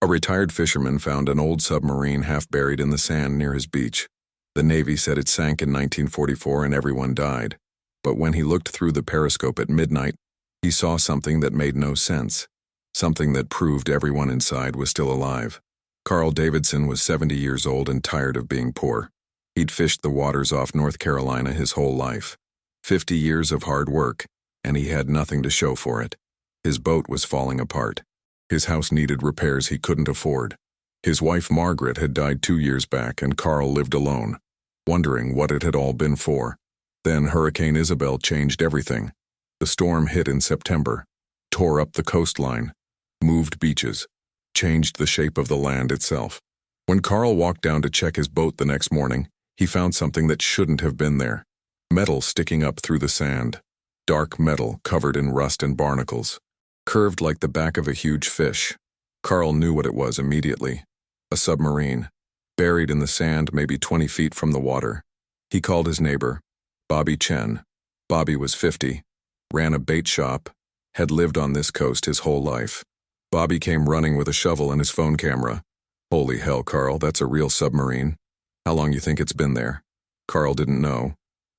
A retired fisherman found an old submarine half buried in the sand near his beach. The Navy said it sank in 1944 and everyone died. But when he looked through the periscope at midnight, he saw something that made no sense. Something that proved everyone inside was still alive. Carl Davidson was 70 years old and tired of being poor. He'd fished the waters off North Carolina his whole life. 50 years of hard work, and he had nothing to show for it. His boat was falling apart. His house needed repairs he couldn't afford. His wife Margaret had died 2 years back, and Carl lived alone, wondering what it had all been for. Then Hurricane Isabel changed everything. The storm hit in September, tore up the coastline, moved beaches, changed the shape of the land itself. When Carl walked down to check his boat the next morning, he found something that shouldn't have been there. Metal sticking up through the sand. Dark metal covered in rust and barnacles. Curved like the back of a huge fish. Carl knew what it was immediately. A submarine, buried in the sand maybe 20 feet from the water. He called his neighbor, Bobby Chen. Bobby was 50, ran a bait shop, had lived on this coast his whole life. Bobby came running with a shovel and his phone camera. Holy hell, Carl, that's a real submarine. How long you think it's been there? Carl didn't know.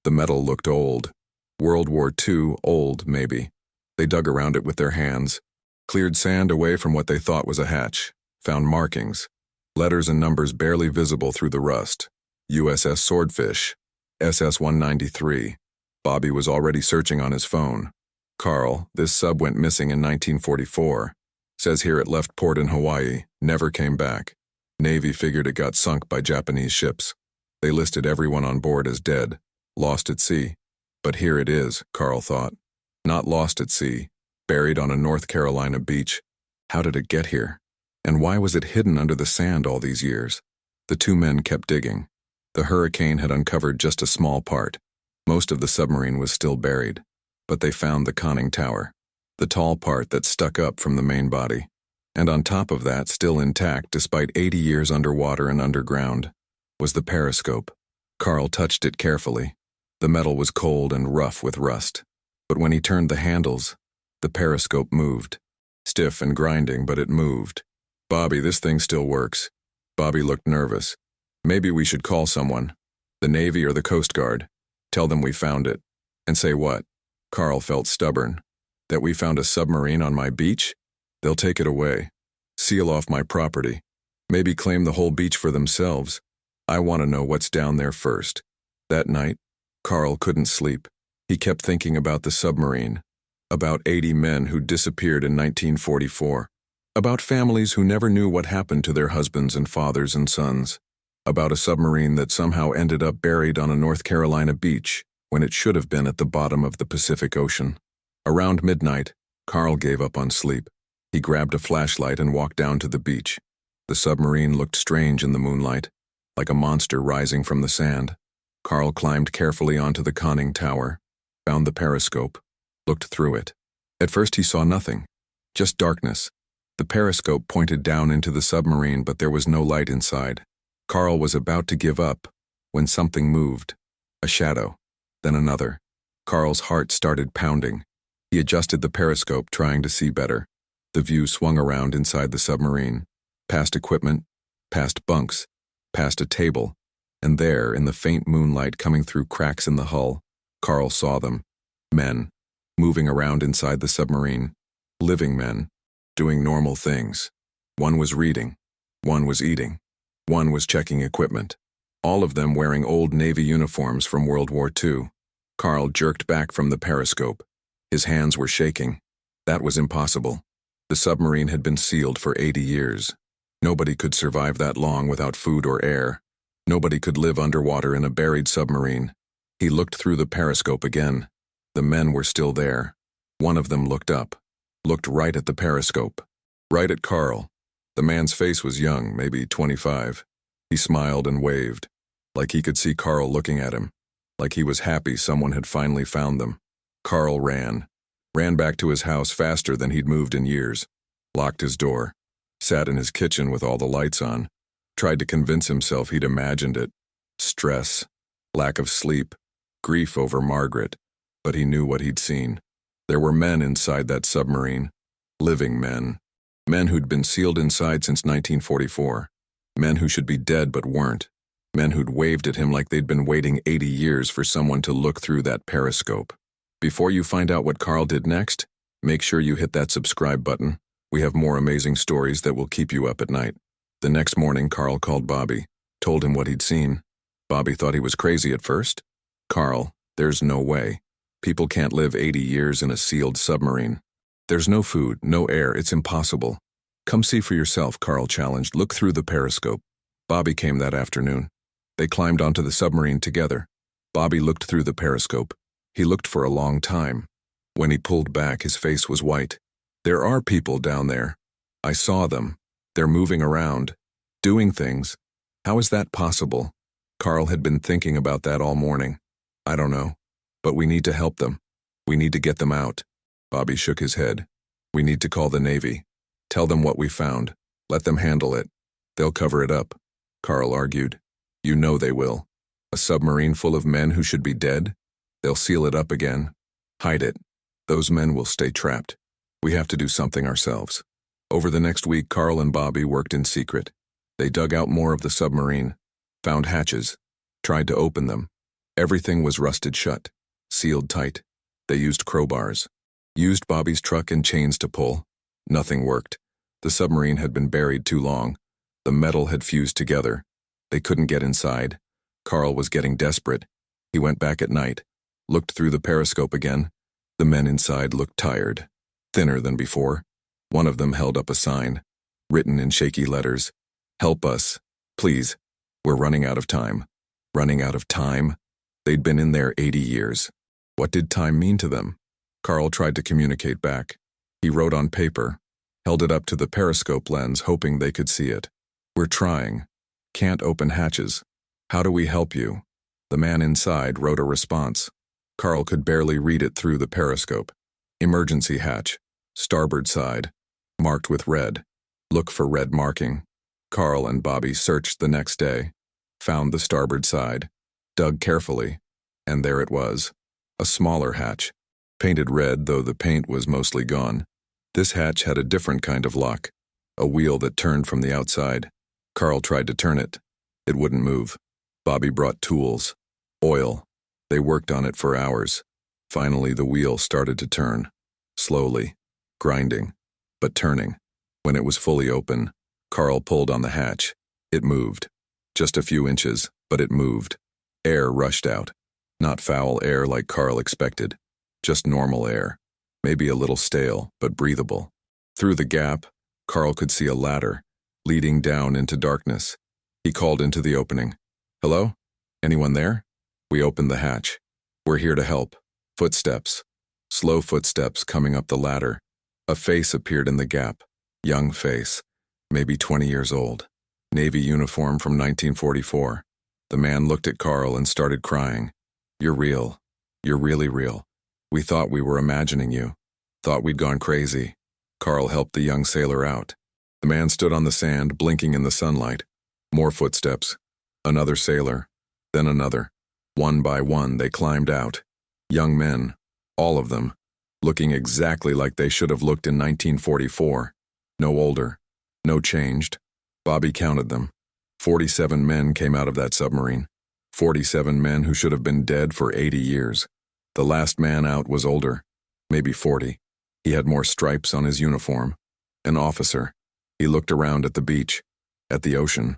The metal looked old. World War II old, maybe. They dug around it with their hands, cleared sand away from what they thought was a hatch, found markings, letters and numbers barely visible through the rust. USS Swordfish, SS-193. Bobby was already searching on his phone. Carl, this sub went missing in 1944. Says here it left port in Hawaii, never came back. Navy figured it got sunk by Japanese ships. They listed everyone on board as dead, lost at sea. But here it is, Carl thought. Not lost at sea, buried on a North Carolina beach. How did it get here? And why was it hidden under the sand all these years? The two men kept digging. The hurricane had uncovered just a small part. Most of the submarine was still buried. But they found the conning tower, the tall part that stuck up from the main body. And on top of that, still intact despite 80 years underwater and underground, was the periscope. Carl touched it carefully. The metal was cold and rough with rust. But when he turned the handles, the periscope moved. Stiff and grinding, but it moved. Bobby, this thing still works. Bobby looked nervous. Maybe we should call someone. The Navy or the Coast Guard. Tell them we found it. And say what? Carl felt stubborn. That we found a submarine on my beach? They'll take it away. Seal off my property. Maybe claim the whole beach for themselves. I want to know what's down there first. That night, Carl couldn't sleep. He kept thinking about the submarine, about 80 men who disappeared in 1944, about families who never knew what happened to their husbands and fathers and sons, about a submarine that somehow ended up buried on a North Carolina beach when it should have been at the bottom of the Pacific Ocean. Around midnight, Carl gave up on sleep. He grabbed a flashlight and walked down to the beach. The submarine looked strange in the moonlight, like a monster rising from the sand. Carl climbed carefully onto the conning tower, found the periscope, looked through it. At first he saw nothing, just darkness. The periscope pointed down into the submarine, but there was no light inside. Carl was about to give up when something moved. A shadow, then another. Carl's heart started pounding. He adjusted the periscope, trying to see better. The view swung around inside the submarine, past equipment, past bunks, past a table, and there, in the faint moonlight coming through cracks in the hull, Carl saw them. Men, moving around inside the submarine. Living men, doing normal things. One was reading. One was eating. One was checking equipment. All of them wearing old Navy uniforms from World War II. Carl jerked back from the periscope. His hands were shaking. That was impossible. The submarine had been sealed for 80 years. Nobody could survive that long without food or air. Nobody could live underwater in a buried submarine. He looked through the periscope again. The men were still there. One of them looked up, looked right at the periscope, right at Carl. The man's face was young, maybe 25. He smiled and waved, like he could see Carl looking at him, like he was happy someone had finally found them. Carl ran back to his house faster than he'd moved in years, locked his door, sat in his kitchen with all the lights on, tried to convince himself he'd imagined it. Stress, lack of sleep, grief over Margaret, but he knew what he'd seen. There were men inside that submarine, living men, Men who'd been sealed inside since 1944. Men who should be dead but weren't. Men who'd waved at him like they'd been waiting 80 years for someone to look through that periscope. Before you find out what Carl did next, make sure you hit that subscribe button. We have more amazing stories that will keep you up at night. The next morning, Carl called Bobby, told him what he'd seen. Bobby thought he was crazy at first. Carl, there's no way. People can't live 80 years in a sealed submarine. There's no food, no air, it's impossible. Come see for yourself, Carl challenged. Look through the periscope. Bobby came that afternoon. They climbed onto the submarine together. Bobby looked through the periscope. He looked for a long time. When he pulled back, his face was white. There are people down there. I saw them. They're moving around, doing things. How is that possible? Carl had been thinking about that all morning. I don't know. But we need to help them. We need to get them out. Bobby shook his head. We need to call the Navy. Tell them what we found. Let them handle it. They'll cover it up. Carl argued. You know they will. A submarine full of men who should be dead? They'll seal it up again. Hide it. Those men will stay trapped. We have to do something ourselves. Over the next week, Carl and Bobby worked in secret. They dug out more of the submarine, found hatches, tried to open them. Everything was rusted shut, sealed tight. They used crowbars, used Bobby's truck and chains to pull. Nothing worked. The submarine had been buried too long. The metal had fused together. They couldn't get inside. Carl was getting desperate. He went back at night, looked through the periscope again. The men inside looked tired, thinner than before. One of them held up a sign, written in shaky letters. Help us, please. We're running out of time. Running out of time? They'd been in there 80 years. What did time mean to them? Carl tried to communicate back. He wrote on paper, held it up to the periscope lens, hoping they could see it. We're trying. Can't open hatches. How do we help you? The man inside wrote a response. Carl could barely read it through the periscope. Emergency hatch. Starboard side. Marked with red. Look for red marking. Carl and Bobby searched the next day. Found the starboard side. Dug carefully. And there it was. A smaller hatch. Painted red, though the paint was mostly gone. This hatch had a different kind of lock. A wheel that turned from the outside. Carl tried to turn it. It wouldn't move. Bobby brought tools. Oil. They worked on it for hours. Finally, the wheel started to turn. Slowly. Grinding. But turning. When it was fully open, Carl pulled on the hatch. It moved. Just a few inches, but it moved. Air rushed out. Not foul air like Carl expected. Just normal air. Maybe a little stale, but breathable. Through the gap, Carl could see a ladder, leading down into darkness. He called into the opening. Hello? Anyone there? We opened the hatch. We're here to help. Footsteps. Slow footsteps coming up the ladder. A face appeared in the gap. Young face. Maybe 20 years old. Navy uniform from 1944. The man looked at Carl and started crying. You're real. You're really real. We thought we were imagining you. Thought we'd gone crazy. Carl helped the young sailor out. The man stood on the sand, blinking in the sunlight. More footsteps. Another sailor. Then another. One by one, they climbed out. Young men. All of them. Looking exactly like they should have looked in 1944. No older. No changed. Bobby counted them. 47 men came out of that submarine. 47 men who should have been dead for 80 years. The last man out was older. Maybe 40. He had more stripes on his uniform. An officer. He looked around at the beach. At the ocean.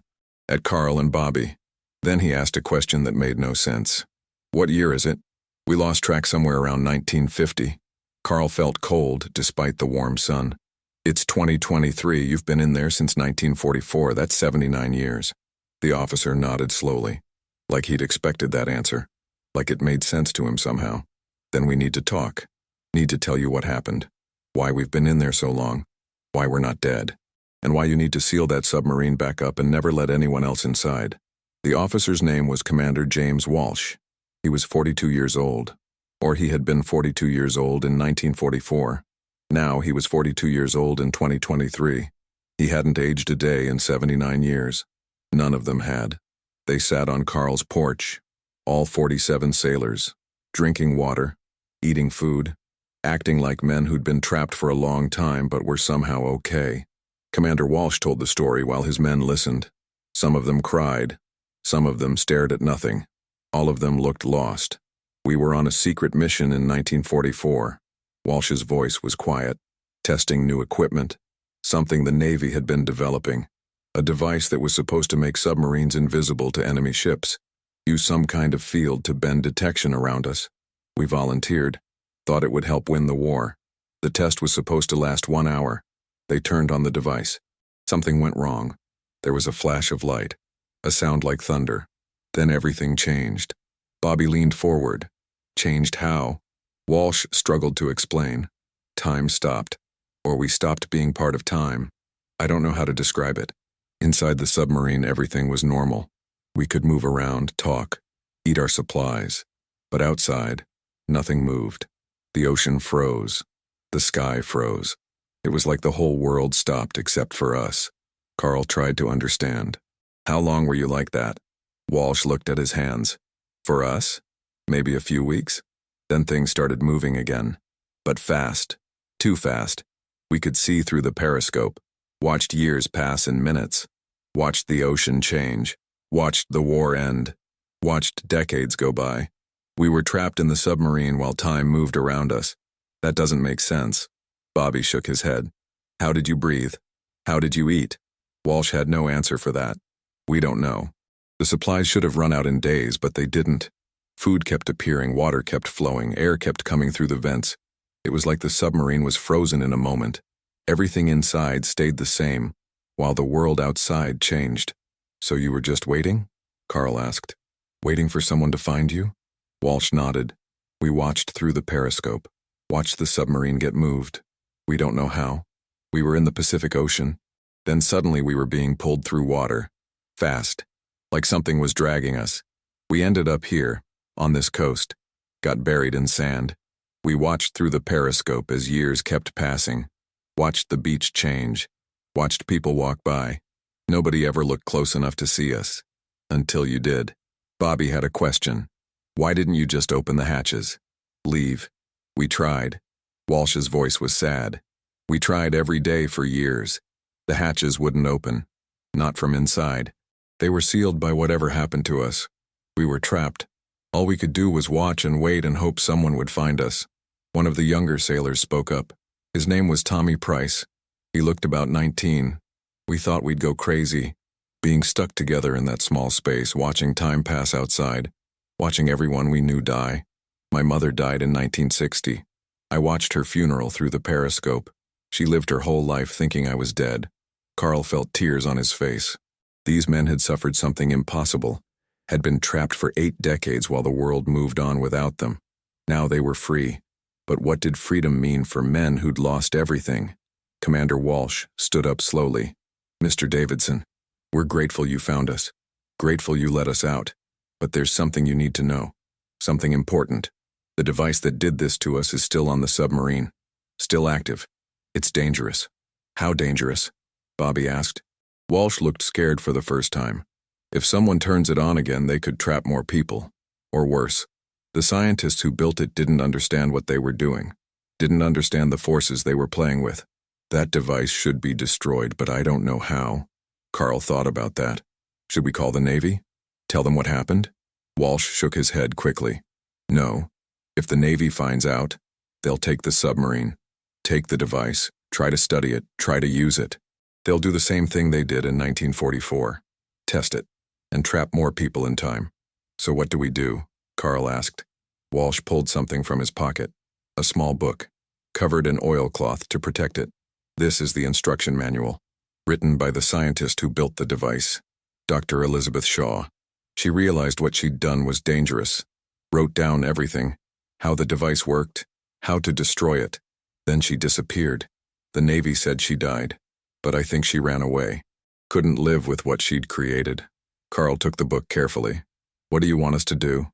At Carl and Bobby. Then he asked a question that made no sense. What year is it? We lost track somewhere around 1950. Carl felt cold despite the warm sun. It's 2023. You've been in there since 1944. That's 79 years. The officer nodded slowly. Like he'd expected that answer. Like it made sense to him somehow. Then we need to talk. Need to tell you what happened. Why we've been in there so long. Why we're not dead. And why you need to seal that submarine back up and never let anyone else inside. The officer's name was Commander James Walsh. He was 42 years old. Or he had been 42 years old in 1944. Now he was 42 years old in 2023. He hadn't aged a day in 79 years. None of them had. They sat on Carl's porch, all 47 sailors, drinking water, eating food, acting like men who'd been trapped for a long time but were somehow okay. Commander Walsh told the story while his men listened. Some of them cried. Some of them stared at nothing. All of them looked lost. We were on a secret mission in 1944. Walsh's voice was quiet. Testing new equipment. Something the Navy had been developing. A device that was supposed to make submarines invisible to enemy ships. Use some kind of field to bend detection around us. We volunteered. Thought it would help win the war. The test was supposed to last 1 hour. They turned on the device. Something went wrong. There was a flash of light. A sound like thunder. Then everything changed. Bobby leaned forward. Changed how? Walsh struggled to explain. Time stopped. Or we stopped being part of time. I don't know how to describe it. Inside the submarine, everything was normal. We could move around, talk, eat our supplies. But outside, nothing moved. The ocean froze. The sky froze. It was like the whole world stopped except for us. Carl tried to understand. How long were you like that? Walsh looked at his hands. For us? Maybe a few weeks? Then things started moving again. But fast. Too fast. We could see through the periscope. Watched years pass in minutes. Watched the ocean change. Watched the war end. Watched decades go by. We were trapped in the submarine while time moved around us. That doesn't make sense. Bobby shook his head. How did you breathe? How did you eat? Walsh had no answer for that. We don't know. The supplies should have run out in days, but they didn't. Food kept appearing, water kept flowing, air kept coming through the vents. It was like the submarine was frozen in a moment. Everything inside stayed the same, while the world outside changed. So you were just waiting? Carl asked. Waiting for someone to find you? Walsh nodded. We watched through the periscope. Watched the submarine get moved. We don't know how. We were in the Pacific Ocean. Then suddenly we were being pulled through water. Fast. Like something was dragging us. We ended up here, on this coast. Got buried in sand. We watched through the periscope as years kept passing. Watched the beach change. Watched people walk by. Nobody ever looked close enough to see us. Until you did. Bobby had a question. Why didn't you just open the hatches? Leave. We tried. Walsh's voice was sad. We tried every day for years. The hatches wouldn't open. Not from inside. They were sealed by whatever happened to us. We were trapped. All we could do was watch and wait and hope someone would find us. One of the younger sailors spoke up. His name was Tommy Price. He looked about 19. We thought we'd go crazy, being stuck together in that small space, watching time pass outside, watching everyone we knew die. My mother died in 1960. I watched her funeral through the periscope. She lived her whole life thinking I was dead. Carl felt tears on his face. These men had suffered something impossible, had been trapped for 8 decades while the world moved on without them. Now they were free. But what did freedom mean for men who'd lost everything? Commander Walsh stood up slowly. Mr. Davidson, we're grateful you found us. Grateful you let us out. But there's something you need to know. Something important. The device that did this to us is still on the submarine. Still active. It's dangerous. How dangerous? Bobby asked. Walsh looked scared for the first time. If someone turns it on again, they could trap more people. Or worse. The scientists who built it didn't understand what they were doing. Didn't understand the forces they were playing with. That device should be destroyed, but I don't know how. Carl thought about that. Should we call the Navy? Tell them what happened? Walsh shook his head quickly. No. If the Navy finds out, they'll take the submarine. Take the device. Try to study it. Try to use it. They'll do the same thing they did in 1944. Test it. And trap more people in time. So what do we do? Carl asked. Walsh pulled something from his pocket. A small book. Covered in oilcloth to protect it. This is the instruction manual. Written by the scientist who built the device. Dr. Elizabeth Shaw. She realized what she'd done was dangerous. Wrote down everything. How the device worked. How to destroy it. Then she disappeared. The Navy said she died. But I think she ran away. Couldn't live with what she'd created. Carl took the book carefully. What do you want us to do?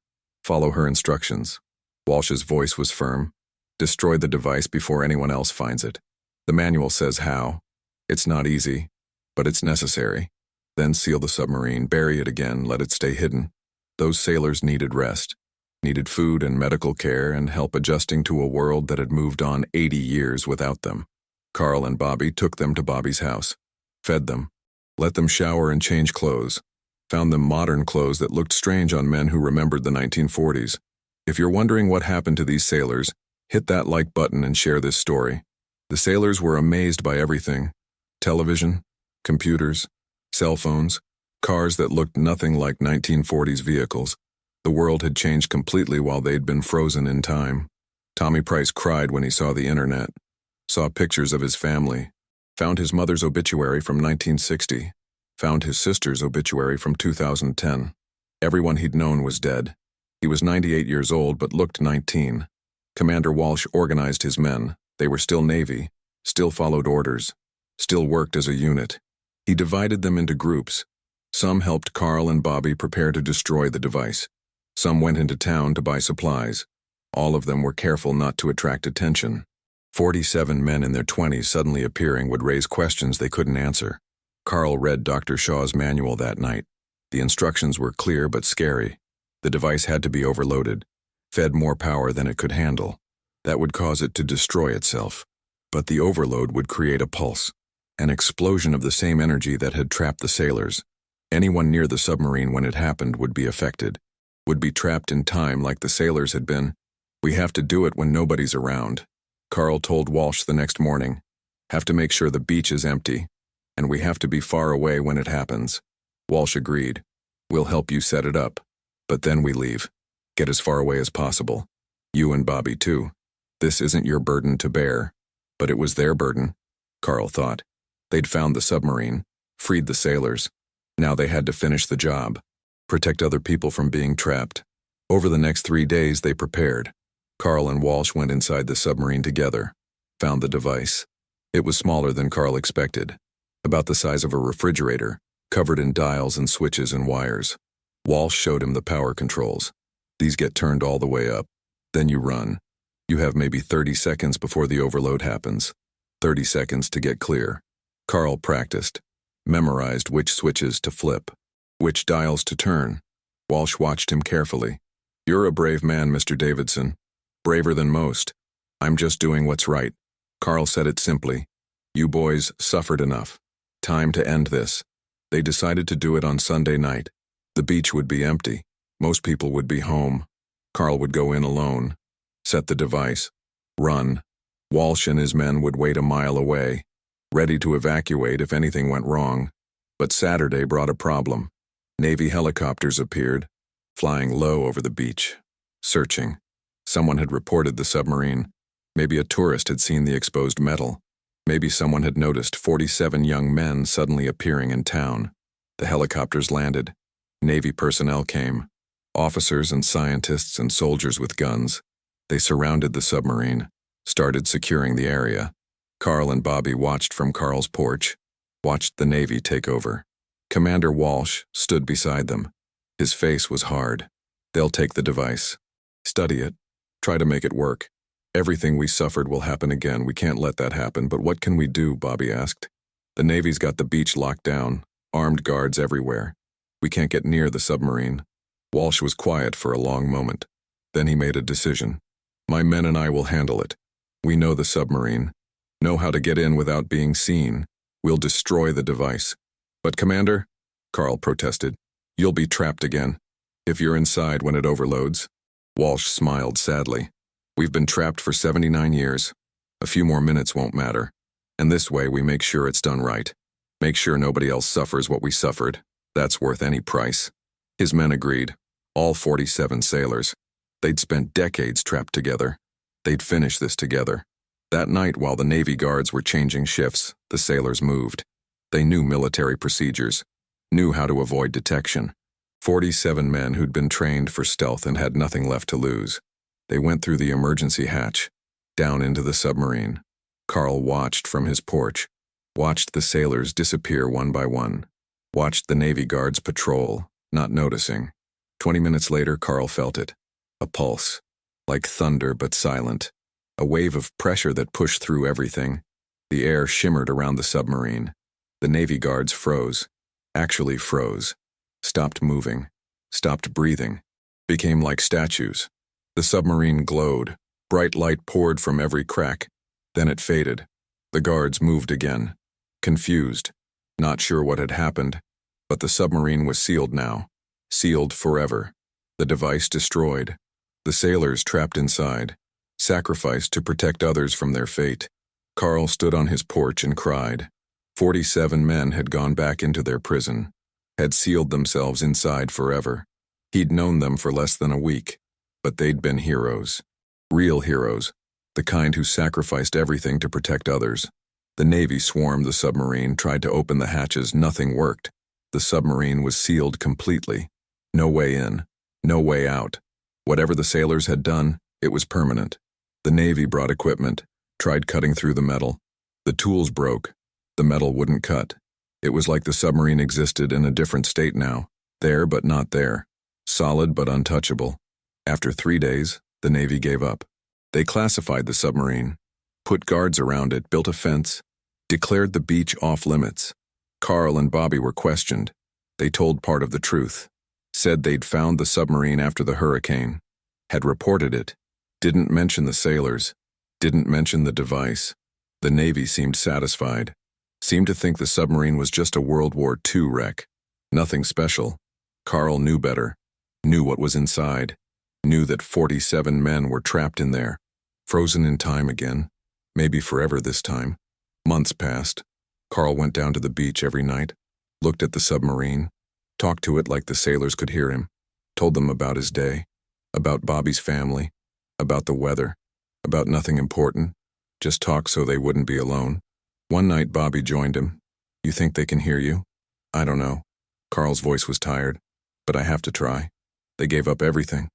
Follow her instructions. Walsh's voice was firm. Destroy the device before anyone else finds it. The manual says how. It's not easy, but it's necessary. Then seal the submarine, bury it again, let it stay hidden. Those sailors needed rest. Needed food and medical care and help adjusting to a world that had moved on 80 years without them. Carl and Bobby took them to Bobby's house. fed them, let them shower and change clothes, found them modern clothes that looked strange on men who remembered the 1940s. If you're wondering what happened to these sailors, hit that like button and share this story. The sailors were amazed by everything: television, computers, cell phones, cars that looked nothing like 1940s vehicles. The world had changed completely while they'd been frozen in time. Tommy Price cried when he saw the internet, saw pictures of his family, found his mother's obituary from 1960, found his sister's obituary from 2010. Everyone he'd known was dead. He was 98 years old but looked 19. Commander Walsh organized his men. They were still Navy, still followed orders, still worked as a unit. He divided them into groups. Some helped Carl and Bobby prepare to destroy the device. Some went into town to buy supplies. All of them were careful not to attract attention. 47 men in their 20s suddenly appearing would raise questions they couldn't answer. Carl read Dr. Shaw's manual that night. The instructions were clear but scary. The device had to be overloaded, fed more power than it could handle. That would cause it to destroy itself. But the overload would create a pulse, an explosion of the same energy that had trapped the sailors. Anyone near the submarine when it happened would be affected, would be trapped in time like the sailors had been. We have to do it when nobody's around, Carl told Walsh the next morning. Have to make sure the beach is empty, and we have to be far away when it happens. Walsh agreed. We'll help you set it up, but then we leave. Get as far away as possible. You and Bobby too. This isn't your burden to bear. But it was their burden, Carl thought. They'd found the submarine, freed the sailors. Now they had to finish the job, protect other people from being trapped. Over the next 3 days they prepared. Carl and Walsh went inside the submarine together, found the device. It was smaller than Carl expected, about the size of a refrigerator, covered in dials and switches and wires. Walsh showed him the power controls. These get turned all the way up. Then you run. You have maybe 30 seconds before the overload happens. 30 seconds to get clear. Carl practiced, memorized which switches to flip, which dials to turn. Walsh watched him carefully. You're a brave man, Mr. Davidson. Braver than most. I'm just doing what's right. Carl said it simply. You boys suffered enough. Time to end this. They decided to do it on Sunday night. The beach would be empty. Most people would be home. Carl would go in alone, set the device, run. Walsh and his men would wait a mile away, ready to evacuate if anything went wrong. But Saturday brought a problem. Navy helicopters appeared, flying low over the beach, searching. Someone had reported the submarine. Maybe a tourist had seen the exposed metal. Maybe someone had noticed 47 young men suddenly appearing in town. The helicopters landed. Navy personnel came. Officers and scientists and soldiers with guns. They surrounded the submarine, started securing the area. Carl and Bobby watched from Carl's porch, watched the Navy take over. Commander Walsh stood beside them. His face was hard. They'll take the device. Study it. Try to make it work. Everything we suffered will happen again. We can't let that happen, but what can we do? Bobby asked. The Navy's got the beach locked down, armed guards everywhere. We can't get near the submarine. Walsh was quiet for a long moment. Then he made a decision. My men and I will handle it. We know the submarine, know how to get in without being seen. We'll destroy the device. But Commander, Carl protested, you'll be trapped again. If you're inside when it overloads. Walsh smiled sadly. We've been trapped for 79 years. A few more minutes won't matter. And this way we make sure it's done right. Make sure nobody else suffers what we suffered. That's worth any price. His men agreed. All 47 sailors. They'd spent decades trapped together. They'd finish this together. That night, while the Navy guards were changing shifts, the sailors moved. They knew military procedures, knew how to avoid detection. 47 men who'd been trained for stealth and had nothing left to lose. They went through the emergency hatch, down into the submarine. Carl watched from his porch, watched the sailors disappear one by one, watched the Navy guards patrol, not noticing. 20 minutes later, Carl felt it. A pulse, like thunder but silent. A wave of pressure that pushed through everything. The air shimmered around the submarine. The Navy guards froze, actually froze, stopped moving, stopped breathing, became like statues. The submarine glowed, bright light poured from every crack. Then it faded. The guards moved again, confused. not sure what had happened, but the submarine was sealed now. Sealed forever. The device destroyed. The sailors trapped inside, sacrificed to protect others from their fate. Carl stood on his porch and cried. 47 men had gone back into their prison, had sealed themselves inside forever. He'd known them for less than a week, but they'd been heroes. Real heroes, the kind who sacrificed everything to protect others. The Navy swarmed the submarine, tried to open the hatches, nothing worked. The submarine was sealed completely. No way in, no way out. Whatever the sailors had done, it was permanent. The Navy brought equipment, tried cutting through the metal. The tools broke. The metal wouldn't cut. It was like the submarine existed in a different state now, there but not there, solid but untouchable. After 3 days, the Navy gave up. They classified the submarine, put guards around it, built a fence, declared the beach off limits. Carl and Bobby were questioned. They told part of the truth, said they'd found the submarine after the hurricane, had reported it, didn't mention the sailors, didn't mention the device. The Navy seemed satisfied, seemed to think the submarine was just a World War II wreck. Nothing special. Carl knew better, knew what was inside, knew that 47 men were trapped in there, frozen in time again, maybe forever this time. Months passed. Carl went down to the beach every night, looked at the submarine, talked to it like the sailors could hear him, told them about his day, about Bobby's family, about the weather, about nothing important, just talk so they wouldn't be alone. One night Bobby joined him. You think they can hear you? I don't know. Carl's voice was tired, but I have to try. They gave up everything.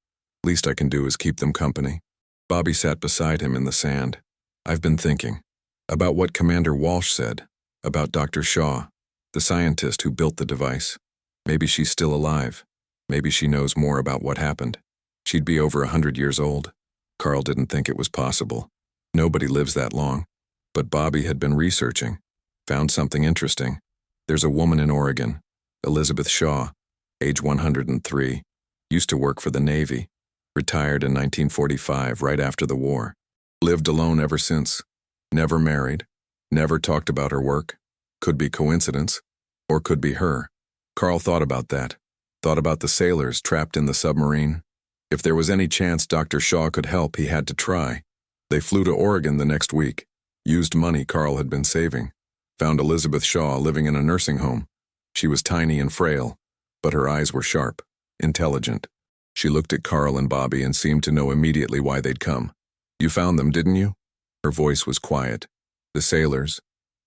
Least I can do is keep them company. Bobby sat beside him in the sand. I've been thinking about what Commander Walsh said, about Dr. Shaw, the scientist who built the device. Maybe she's still alive. Maybe she knows more about what happened. She'd be over 100 years old. Carl didn't think it was possible. Nobody lives that long. But Bobby had been researching, found something interesting. There's a woman in Oregon, Elizabeth Shaw, age 103, used to work for the Navy, retired in 1945 right after the war. Lived alone ever since. Never married. Never talked about her work. Could be coincidence, or could be her. Carl thought about that. Thought about the sailors trapped in the submarine. If there was any chance Dr. Shaw could help, he had to try. They flew to Oregon the next week. Used money Carl had been saving. Found Elizabeth Shaw living in a nursing home. She was tiny and frail, but her eyes were sharp, intelligent. She looked at Carl and Bobby and seemed to know immediately why they'd come. You found them, didn't you? Her voice was quiet. The sailors.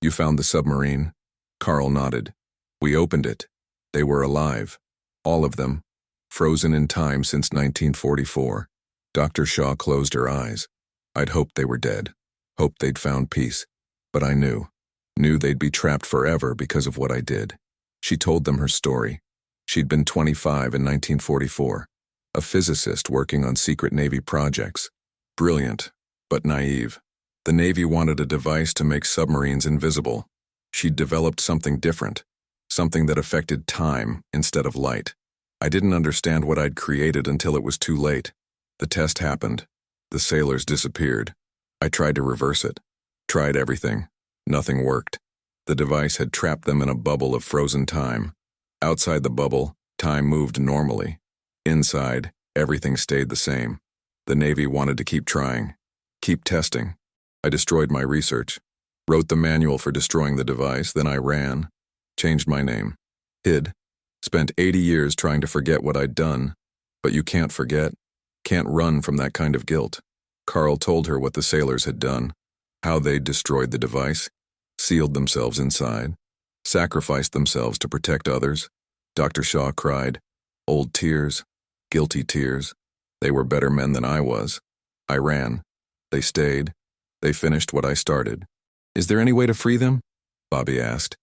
You found the submarine? Carl nodded. We opened it. They were alive. All of them. Frozen in time since 1944. Dr. Shaw closed her eyes. I'd hoped they were dead. Hoped they'd found peace. But I knew they'd be trapped forever because of what I did. She told them her story. She'd been 25 in 1944. A physicist working on secret Navy projects. Brilliant, but naive. The Navy wanted a device to make submarines invisible. She'd developed something different. Something that affected time instead of light. I didn't understand what I'd created until it was too late. The test happened. The sailors disappeared. I tried to reverse it. Tried everything. Nothing worked. The device had trapped them in a bubble of frozen time. Outside the bubble, time moved normally. Inside, everything stayed the same. The Navy wanted to keep trying. Keep testing. I destroyed my research. Wrote the manual for destroying the device, then I ran. Changed my name. Hid. Spent 80 years trying to forget what I'd done. But you can't forget. Can't run from that kind of guilt. Carl told her what the sailors had done, how they'd destroyed the device, sealed themselves inside, sacrificed themselves to protect others. Dr. Shaw cried, old tears, guilty tears. They were better men than I was. I ran. They stayed. They finished what I started. Is there any way to free them? Bobby asked.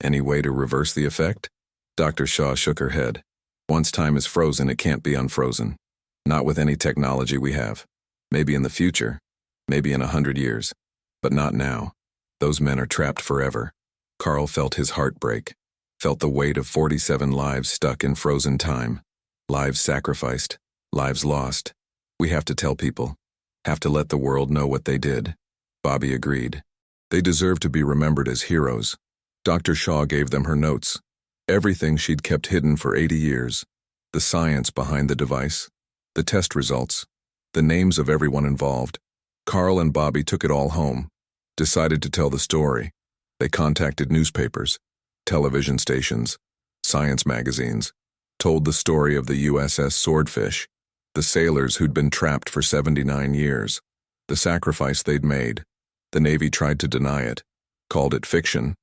Any way to reverse the effect? Dr. Shaw shook her head. Once time is frozen, it can't be unfrozen. Not with any technology we have. Maybe in the future, maybe in 100 years, but not now. Those men are trapped forever. Carl felt his heart break, felt the weight of 47 lives stuck in frozen time. Lives sacrificed, lives lost. We have to tell people, have to let the world know what they did. Bobby agreed. They deserve to be remembered as heroes. Dr. Shaw gave them her notes. Everything she'd kept hidden for 80 years. The science behind the device, the test results, the names of everyone involved. Carl and Bobby took it all home, decided to tell the story. They contacted newspapers, television stations, science magazines, told the story of the USS Swordfish, the sailors who'd been trapped for 79 years, the sacrifice they'd made. The Navy tried to deny it, called it fiction,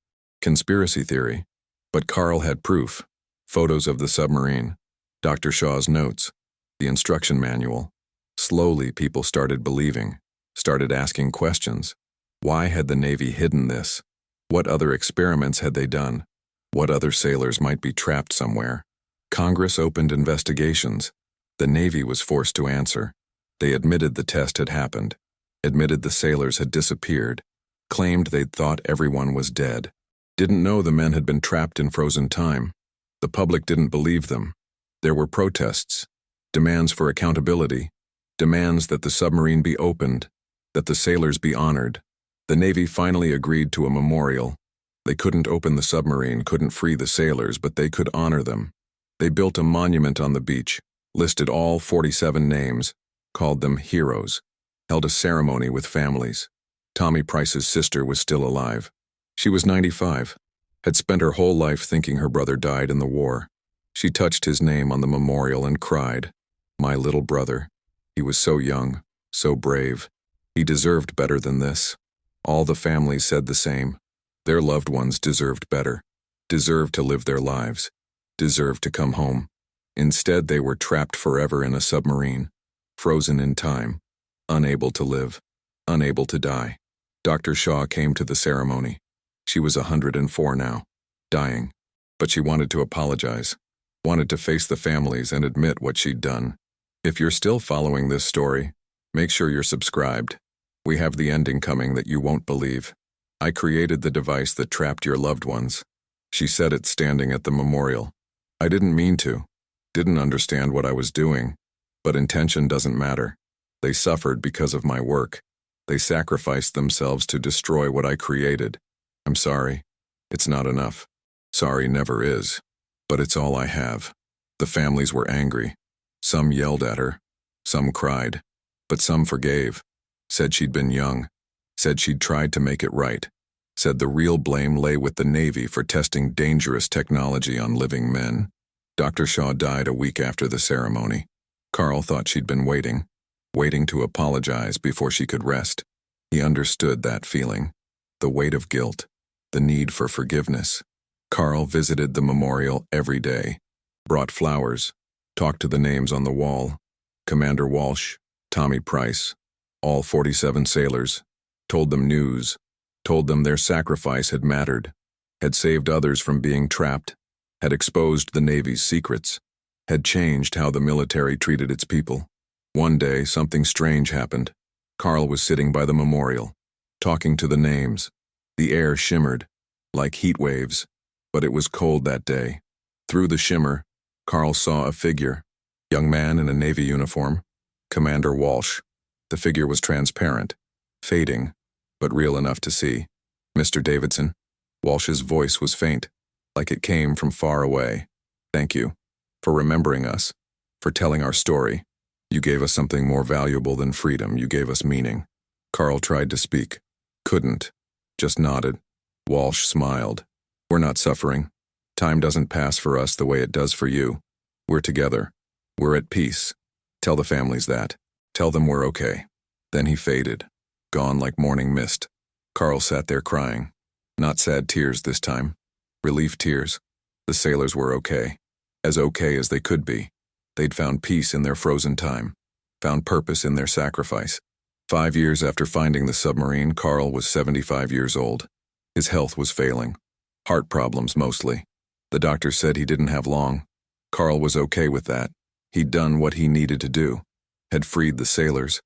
conspiracy theory. But Carl had proof, photos of the submarine, Dr. Shaw's notes, the instruction manual. Slowly, people started believing, started asking questions. Why had the Navy hidden this? What other experiments had they done? What other sailors might be trapped somewhere? Congress opened investigations. The Navy was forced to answer. They admitted the test had happened, admitted the sailors had disappeared, claimed they'd thought everyone was dead, didn't know the men had been trapped in frozen time. The public didn't believe them. There were protests, demands for accountability, demands that the submarine be opened, that the sailors be honored. The Navy finally agreed to a memorial. They couldn't open the submarine, couldn't free the sailors, but they could honor them. They built a monument on the beach, listed all 47 names, called them heroes, held a ceremony with families. Tommy Price's sister was still alive. She was 95, had spent her whole life thinking her brother died in the war. She touched his name on the memorial and cried, "My little brother. He was so young, so brave. He deserved better than this." All the families said the same. Their loved ones deserved better, deserved to live their lives, deserved to come home. Instead, they were trapped forever in a submarine, frozen in time, unable to live, unable to die. Dr. Shaw came to the ceremony. She was 104 now, dying, but she wanted to apologize, wanted to face the families and admit what she'd done. If you're still following this story, make sure you're subscribed. We have the ending coming that you won't believe. I created the device that trapped your loved ones. She said it standing at the memorial. I didn't mean to, didn't understand what I was doing, but intention doesn't matter. They suffered because of my work. They sacrificed themselves to destroy what I created. I'm sorry. It's not enough. Sorry never is. But it's all I have. The families were angry. Some yelled at her. Some cried. But some forgave. Said she'd been young. Said she'd tried to make it right. Said the real blame lay with the Navy for testing dangerous technology on living men. Dr. Shaw died a week after the ceremony. Carl thought she'd been waiting to apologize before she could rest. He understood that feeling, the weight of guilt, the need for forgiveness. Carl visited the memorial every day, brought flowers, talked to the names on the wall, Commander Walsh, Tommy Price, all 47 sailors, told them news, told them their sacrifice had mattered, had saved others from being trapped, had exposed the Navy's secrets, had changed how the military treated its people. One day, something strange happened. Carl was sitting by the memorial, talking to the names. The air shimmered, like heat waves, but it was cold that day. Through the shimmer, Carl saw a figure, young man in a Navy uniform, Commander Walsh. The figure was transparent, fading, but real enough to see. "Mr. Davidson." Walsh's voice was faint, like it came from far away. "Thank you for remembering us, for telling our story. You gave us something more valuable than freedom. You gave us meaning." Carl tried to speak, couldn't, just nodded. Walsh smiled. "We're not suffering. Time doesn't pass for us the way it does for you. We're together. We're at peace. Tell the families that. Tell them we're okay." Then he faded, gone like morning mist. Carl sat there crying. Not sad tears this time. Relief tears. The sailors were okay. As okay as they could be. They'd found peace in their frozen time. Found purpose in their sacrifice. 5 years after finding the submarine, Carl was 75 years old. His health was failing. Heart problems mostly. The doctor said he didn't have long. Carl was okay with that. He'd done what he needed to do. Had freed the sailors.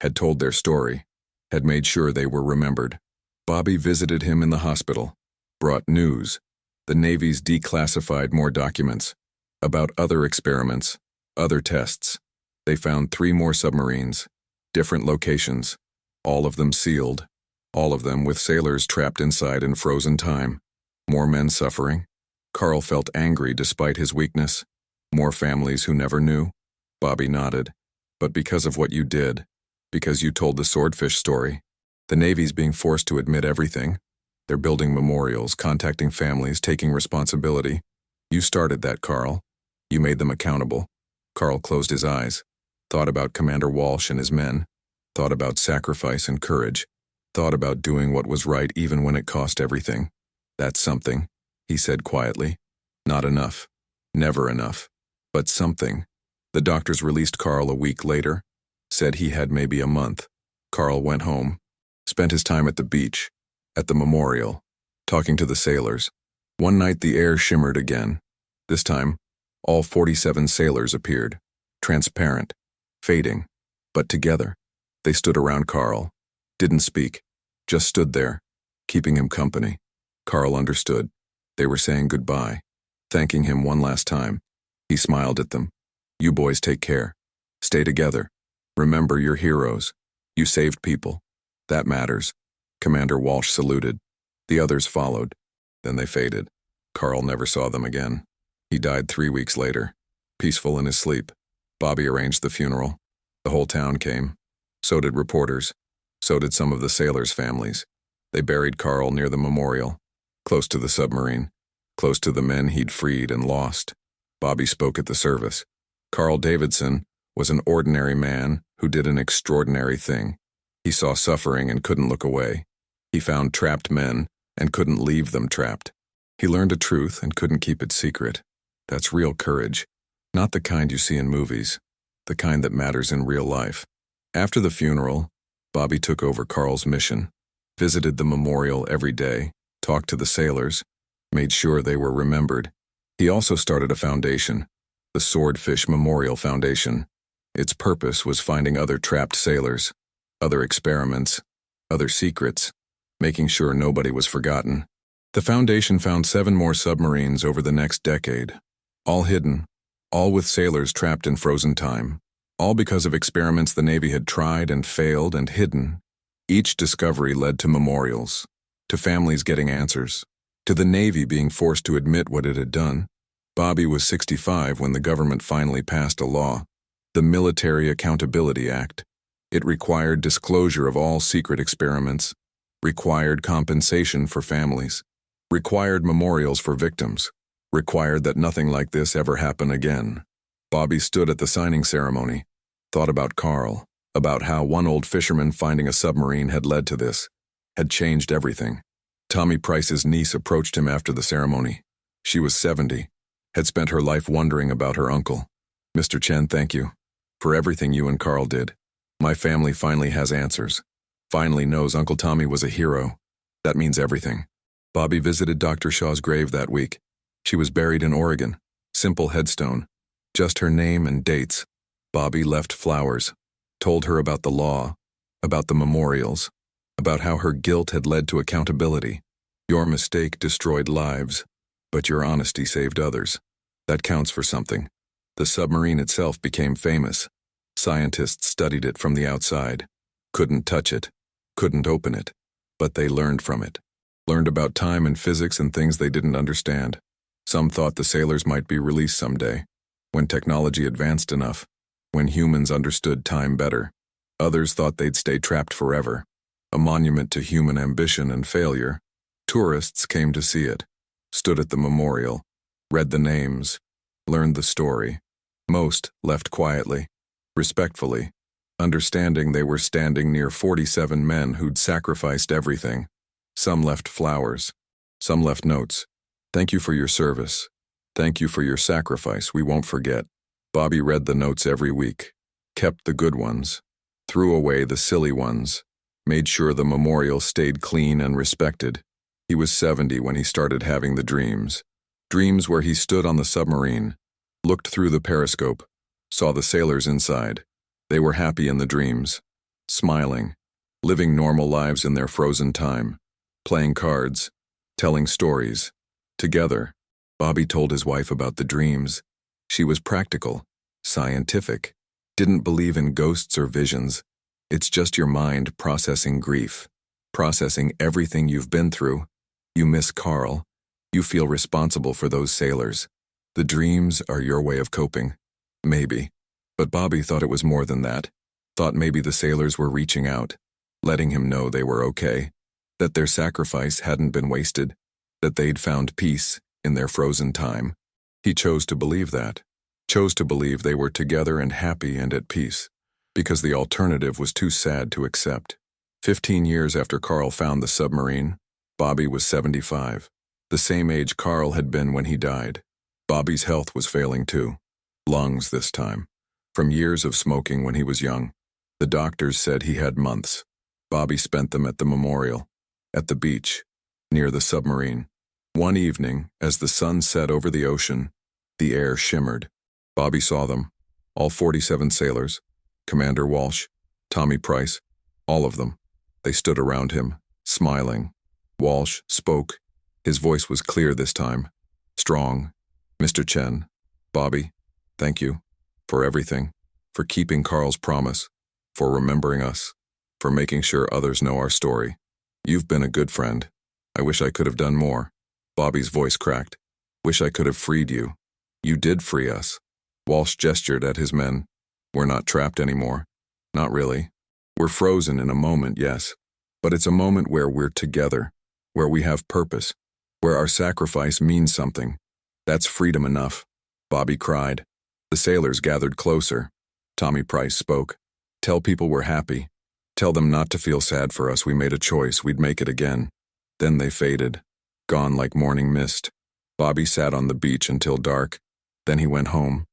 Had told their story. Had made sure they were remembered. Bobby visited him in the hospital. Brought news. The Navy's declassified more documents. About other experiments. Other tests. They found 3 more submarines. Different locations. All of them sealed. All of them with sailors trapped inside in frozen time. More men suffering? Carl felt angry despite his weakness. More families who never knew? Bobby nodded. But because of what you did, because you told the swordfish story, the Navy's being forced to admit everything. They're building memorials, contacting families, taking responsibility. You started that, Carl. You made them accountable. Carl closed his eyes, thought about Commander Walsh and his men, thought about sacrifice and courage, thought about doing what was right even when it cost everything. That's something, he said quietly. Not enough. Never enough. But something. The doctors released Carl a week later, said he had maybe a month. Carl went home, spent his time at the beach, at the memorial, talking to the sailors. One night the air shimmered again. This time, all 47 sailors appeared, transparent, fading, but together. They stood around Carl, didn't speak, just stood there, keeping him company. Carl understood. They were saying goodbye, thanking him one last time. He smiled at them. You boys take care. Stay together. Remember you're heroes. You saved people. That matters. Commander Walsh saluted. The others followed. Then they faded. Carl never saw them again. He died 3 weeks later, peaceful in his sleep. Bobby arranged the funeral. The whole town came. So did reporters. So did some of the sailors' families. They buried Carl near the memorial, close to the submarine, close to the men he'd freed and lost. Bobby spoke at the service. Carl Davidson was an ordinary man who did an extraordinary thing. He saw suffering and couldn't look away. He found trapped men and couldn't leave them trapped. He learned a truth and couldn't keep it secret. That's real courage. Not the kind you see in movies, the kind that matters in real life. After the funeral, Bobby took over Carl's mission, visited the memorial every day, talked to the sailors, made sure they were remembered. He also started a foundation, the Swordfish Memorial Foundation. Its purpose was finding other trapped sailors, other experiments, other secrets, making sure nobody was forgotten. The foundation found 7 more submarines over the next decade, all hidden, all with sailors trapped in frozen time, all because of experiments the Navy had tried and failed and hidden. Each discovery led to memorials, to families getting answers, to the Navy being forced to admit what it had done. Bobby was 65 when the government finally passed a law, the Military Accountability Act. It required disclosure of all secret experiments, required compensation for families, required memorials for victims, required that nothing like this ever happen again. Bobby stood at the signing ceremony, thought about Carl, about how one old fisherman finding a submarine had led to this, had changed everything. Tommy Price's niece approached him after the ceremony. She was 70, had spent her life wondering about her uncle. Mr. Chen, thank you for everything you and Carl did. My family finally has answers, finally knows Uncle Tommy was a hero. That means everything. Bobby visited Dr. Shaw's grave that week. She was buried in Oregon. Simple headstone, just her name and dates. Bobby left flowers, told her about the law, about the memorials, about how her guilt had led to accountability. Your mistake destroyed lives, but your honesty saved others. That counts for something. The submarine itself became famous. Scientists studied it from the outside, couldn't touch it, couldn't open it, but they learned from it. Learned about time and physics and things they didn't understand. Some thought the sailors might be released someday, when technology advanced enough, when humans understood time better. Others thought they'd stay trapped forever, a monument to human ambition and failure. Tourists came to see it, stood at the memorial, read the names, learned the story. Most left quietly, respectfully, understanding they were standing near 47 men who'd sacrificed everything. Some left flowers, some left notes. Thank you for your service. Thank you for your sacrifice, we won't forget. Bobby read the notes every week, kept the good ones, threw away the silly ones, made sure the memorial stayed clean and respected. He was 70 when he started having the dreams. Dreams where he stood on the submarine, looked through the periscope, saw the sailors inside. They were happy in the dreams, smiling, living normal lives in their frozen time, playing cards, telling stories. Together, Bobby told his wife about the dreams. She was practical, scientific, didn't believe in ghosts or visions. It's just your mind processing grief, processing everything you've been through. You miss Carl, You feel responsible for those sailors. The dreams are your way of coping. Maybe. But Bobby thought it was more than that. Thought maybe the sailors were reaching out, letting him know they were okay, that their sacrifice hadn't been wasted, that they'd found peace in their frozen time. He chose to believe that. Chose to believe they were together and happy and at peace, because the alternative was too sad to accept. 15 years after Carl found the submarine, Bobby was 75, the same age Carl had been when he died. Bobby's health was failing too. Lungs this time. From years of smoking when he was young. The doctors said he had months. Bobby spent them at the memorial, at the beach, near the submarine. One evening, as the sun set over the ocean, the air shimmered. Bobby saw them, all 47 sailors, Commander Walsh, Tommy Price, all of them. They stood around him, smiling. Walsh spoke. His voice was clear this time, strong. Mr. Chen, Bobby, thank you for everything, for keeping Carl's promise, for remembering us, for making sure others know our story. You've been a good friend. I wish I could have done more. Bobby's voice cracked. Wish I could have freed you. You did free us. Walsh gestured at his men. We're not trapped anymore. Not really. We're frozen in a moment, yes. But it's a moment where we're together, where we have purpose, where our sacrifice means something. That's freedom enough. Bobby cried. The sailors gathered closer. Tommy Price spoke. Tell people we're happy. Tell them not to feel sad for us. We made a choice. We'd make it again. Then they faded, gone like morning mist. Bobby sat on the beach until dark. Then he went home.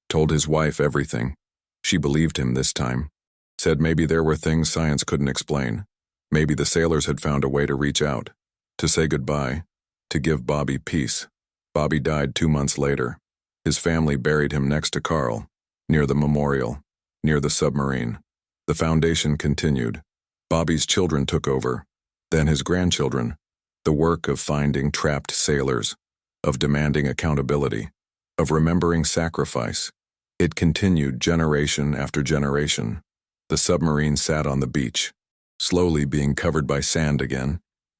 Told his wife everything. She believed him this time. Said maybe there were things science couldn't explain. Maybe the sailors had found a way to reach out, to say goodbye, to give Bobby peace. Bobby died 2 months later. His family buried him next to Carl, near the memorial, near the submarine. The foundation continued. Bobby's children took over, then his grandchildren. The work of finding trapped sailors, of demanding accountability, of remembering sacrifice. It continued generation after generation. The submarine sat on the beach, slowly being covered by sand again,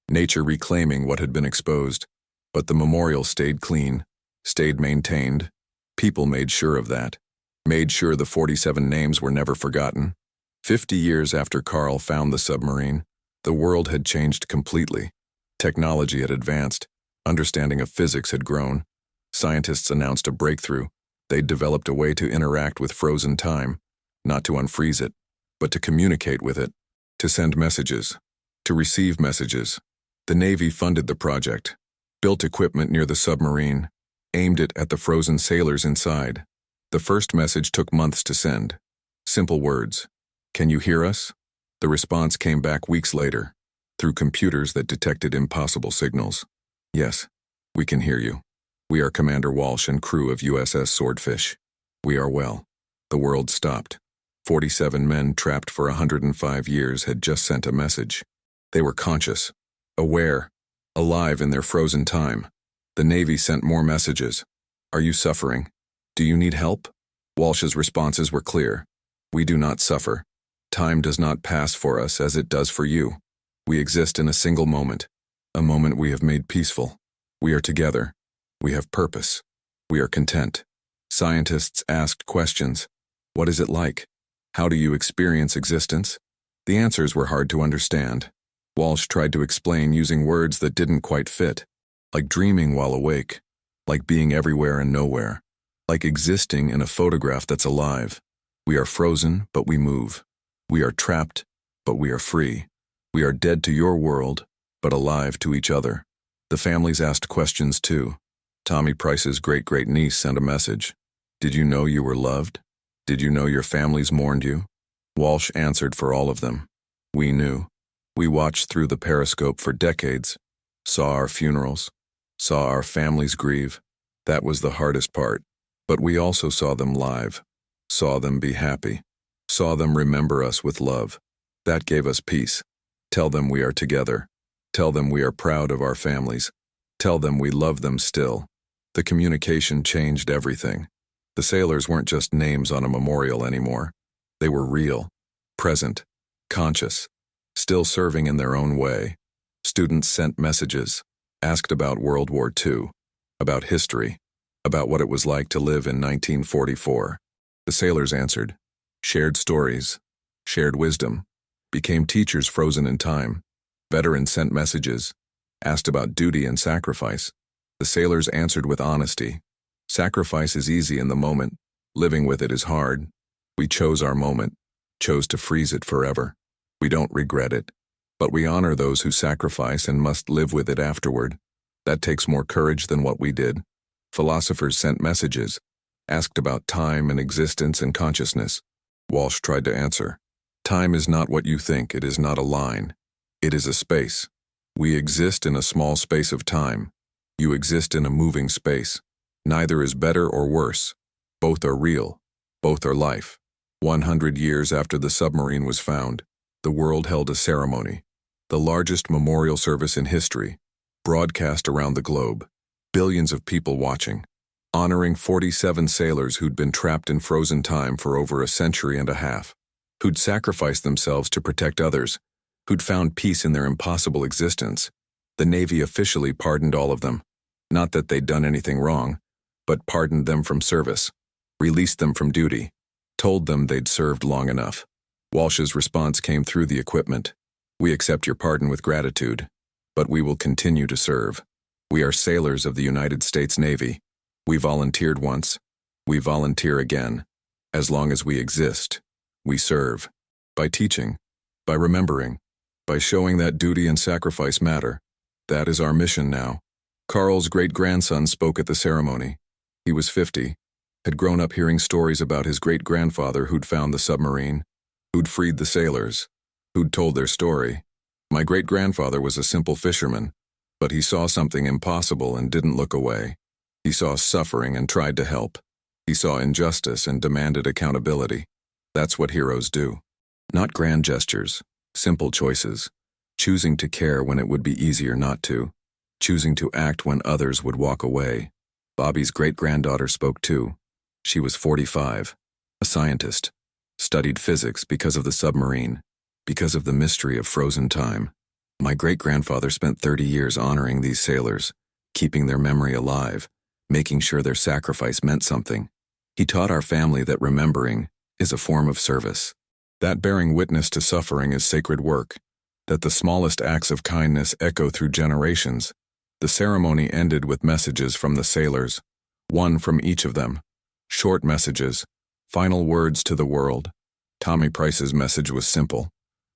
nature reclaiming what had been exposed. But the memorial stayed clean, stayed maintained. People made sure of that, made sure the 47 names were never forgotten. 50 years after Carl found the submarine, the world had changed completely. Technology had advanced, understanding of physics had grown. Scientists announced a breakthrough. They'd developed a way to interact with frozen time, not to unfreeze it, but to communicate with it, to send messages, to receive messages. The Navy funded the project, built equipment near the submarine, aimed it at the frozen sailors inside. The first message took months to send. Simple words. Can you hear us? The response came back weeks later, through computers that detected impossible signals. Yes, we can hear you. We are Commander Walsh and crew of USS Swordfish. We are well. The world stopped. 47 men trapped for 105 years had just sent a message. They were conscious, aware, alive in their frozen time. The Navy sent more messages. Are you suffering? Do you need help? Walsh's responses were clear. We do not suffer. Time does not pass for us as it does for you. We exist in a single moment, a moment we have made peaceful. We are together. We have purpose. We are content. Scientists asked questions. What is it like? How do you experience existence? The answers were hard to understand. Walsh tried to explain using words that didn't quite fit, like dreaming while awake, like being everywhere and nowhere, like existing in a photograph that's alive. We are frozen, but we move. We are trapped, but we are free. We are dead to your world, but alive to each other. The families asked questions too. Tommy Price's great-great-niece sent a message. Did you know you were loved? Did you know your families mourned you? Walsh answered for all of them. We knew. We watched through the Periscope for decades, saw our funerals, saw our families grieve. That was the hardest part. But we also saw them live, saw them be happy, saw them remember us with love. That gave us peace. Tell them we are together. Tell them we are proud of our families. Tell them we love them still. The communication changed everything. The sailors weren't just names on a memorial anymore. They were real, present, conscious, still serving in their own way. Students sent messages. asked about World War II, about history, about what it was like to live in 1944. The sailors answered, shared stories, shared wisdom, became teachers frozen in time. Veterans sent messages, asked about duty and sacrifice. The sailors answered with honesty. Sacrifice is easy in the moment. Living with it is hard. We chose our moment, chose to freeze it forever. We don't regret it, but we honor those who sacrifice and must live with it afterward. That takes more courage than what we did. Philosophers sent messages, asked about time and existence and consciousness. Walsh tried to answer. Time is not what you think. It is not a line. It is a space. We exist in a small space of time. You exist in a moving space. Neither is better or worse. Both are real. Both are life. 100 years after the submarine was found, the world held a ceremony, the largest memorial service in history, broadcast around the globe, billions of people watching, honoring 47 sailors who'd been trapped in frozen time for over a century and a half, who'd sacrificed themselves to protect others, who'd found peace in their impossible existence. The Navy officially pardoned all of them. Not that they'd done anything wrong, but pardoned them from service, released them from duty, told them they'd served long enough. Walsh's response came through the equipment. We accept your pardon with gratitude, but we will continue to serve. We are sailors of the United States Navy. We volunteered once. We volunteer again. As long as we exist, we serve. By teaching, by remembering, by showing that duty and sacrifice matter. That is our mission now. Carl's great-grandson spoke at the ceremony. He was 50, had grown up hearing stories about his great-grandfather who'd found the submarine, who'd freed the sailors, who'd told their story. My great-grandfather was a simple fisherman, but he saw something impossible and didn't look away. He saw suffering and tried to help. He saw injustice and demanded accountability. That's what heroes do. Not grand gestures, simple choices, choosing to care when it would be easier not to, choosing to act when others would walk away. Bobby's great-granddaughter spoke too. She was 45, a scientist, studied physics because of the submarine, because of the mystery of frozen time. My great-grandfather spent 30 years honoring these sailors, keeping their memory alive, making sure their sacrifice meant something. He taught our family that remembering is a form of service, that bearing witness to suffering is sacred work, that the smallest acts of kindness echo through generations. The ceremony ended with messages from the sailors, one from each of them. Short messages, final words to the world. Tommy Price's message was simple.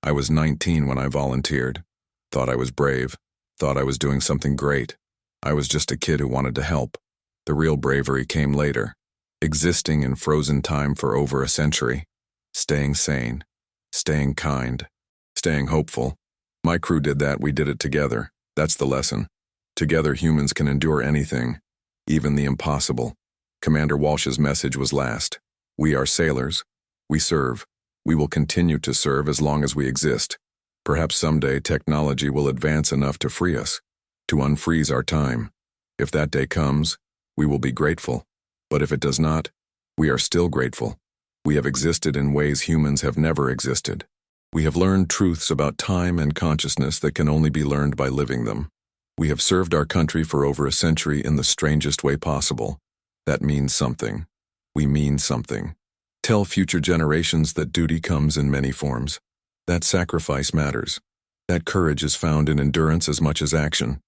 I was 19 when I volunteered. Thought I was brave. Thought I was doing something great. I was just a kid who wanted to help. The real bravery came later. Existing in frozen time for over a century. Staying sane. Staying kind. Staying hopeful. My crew did that. We did it together. That's the lesson. Together humans can endure anything, even the impossible. Commander Walsh's message was last. We are sailors. We serve. We will continue to serve as long as we exist. Perhaps someday technology will advance enough to free us, to unfreeze our time. If that day comes, we will be grateful. But if it does not, we are still grateful. We have existed in ways humans have never existed. We have learned truths about time and consciousness that can only be learned by living them. We have served our country for over a century in the strangest way possible. That means something. We mean something. Tell future generations that duty comes in many forms. That sacrifice matters. That courage is found in endurance as much as action.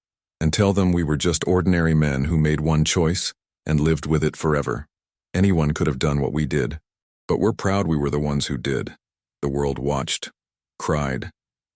And tell them we were just ordinary men who made one choice and lived with it forever. Anyone could have done what we did. But we're proud we were the ones who did. The world watched, cried,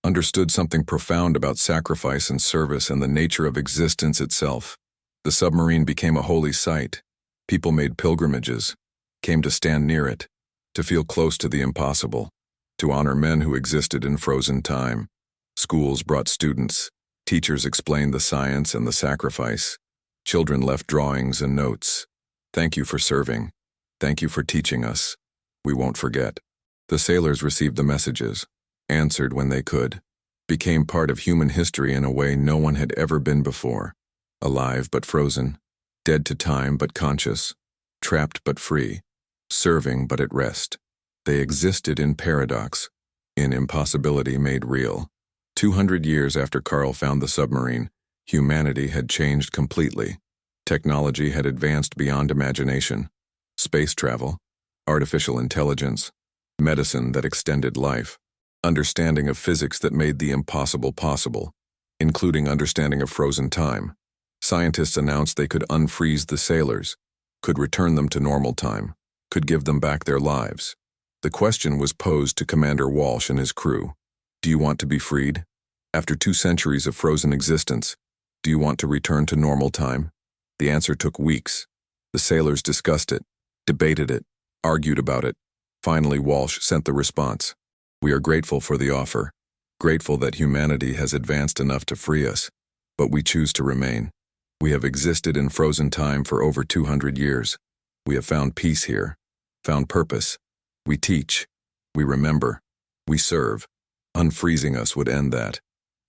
understood something profound about sacrifice and service and the nature of existence itself. The submarine became a holy site. People made pilgrimages, came to stand near it, to feel close to the impossible, to honor men who existed in frozen time. Schools brought students. Teachers explained the science and the sacrifice. Children left drawings and notes. Thank you for serving. Thank you for teaching us. We won't forget. The sailors received the messages, answered when they could, became part of human history in a way no one had ever been before. Alive but frozen, dead to time but conscious, trapped but free, serving but at rest. They existed in paradox, in impossibility made real. 200 years after Carl found the submarine, Humanity had changed completely. Technology had advanced beyond imagination. Space travel, artificial intelligence, medicine that extended life, understanding of physics that made the impossible possible, including understanding of frozen time. Scientists announced they could unfreeze the sailors, could return them to normal time, could give them back their lives. The question was posed to Commander Walsh and his crew. Do you want to be freed? After 2 centuries of frozen existence, do you want to return to normal time? The answer took weeks. The sailors discussed it, debated it, argued about it. Finally, Walsh sent the response. We are grateful for the offer, grateful that humanity has advanced enough to free us, but we choose to remain. We have existed in frozen time for over 200 years. We have found peace here, found purpose. We teach, we remember, we serve. Unfreezing us would end that,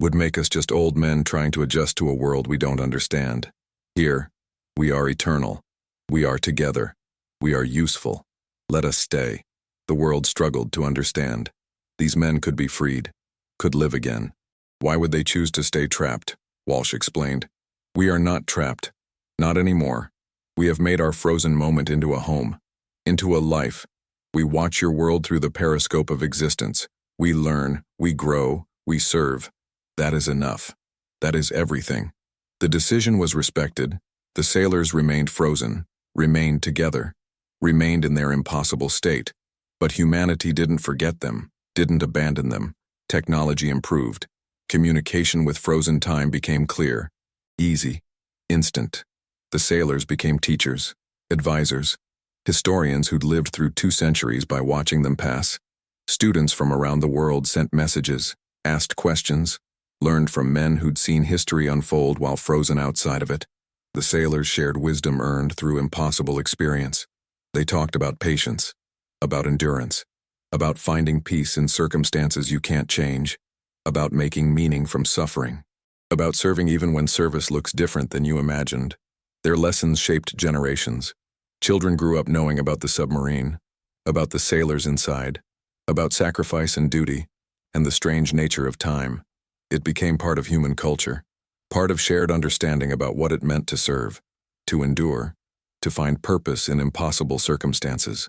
would make us just old men trying to adjust to a world we don't understand. Here, we are eternal. We are together. We are useful. Let us stay. The world struggled to understand. These men could be freed, could live again. Why would they choose to stay trapped? Walsh explained. We are not trapped. Not anymore. We have made our frozen moment into a home, into a life. We watch your world through the periscope of existence. We learn, we grow, we serve. That is enough. That is everything. The decision was respected. The sailors remained frozen, remained together, remained in their impossible state. But humanity didn't forget them, didn't abandon them. Technology improved. Communication with frozen time became clear, easy, instant. The sailors became teachers, advisors, historians who'd lived through 2 centuries by watching them pass. Students from around the world sent messages, asked questions, learned from men who'd seen history unfold while frozen outside of it. The sailors shared wisdom earned through impossible experience. They talked about patience, about endurance, about finding peace in circumstances you can't change, about making meaning from suffering, about serving even when service looks different than you imagined. Their lessons shaped generations. Children grew up knowing about the submarine, about the sailors inside, about sacrifice and duty, and the strange nature of time. It became part of human culture, part of shared understanding about what it meant to serve, to endure, to find purpose in impossible circumstances.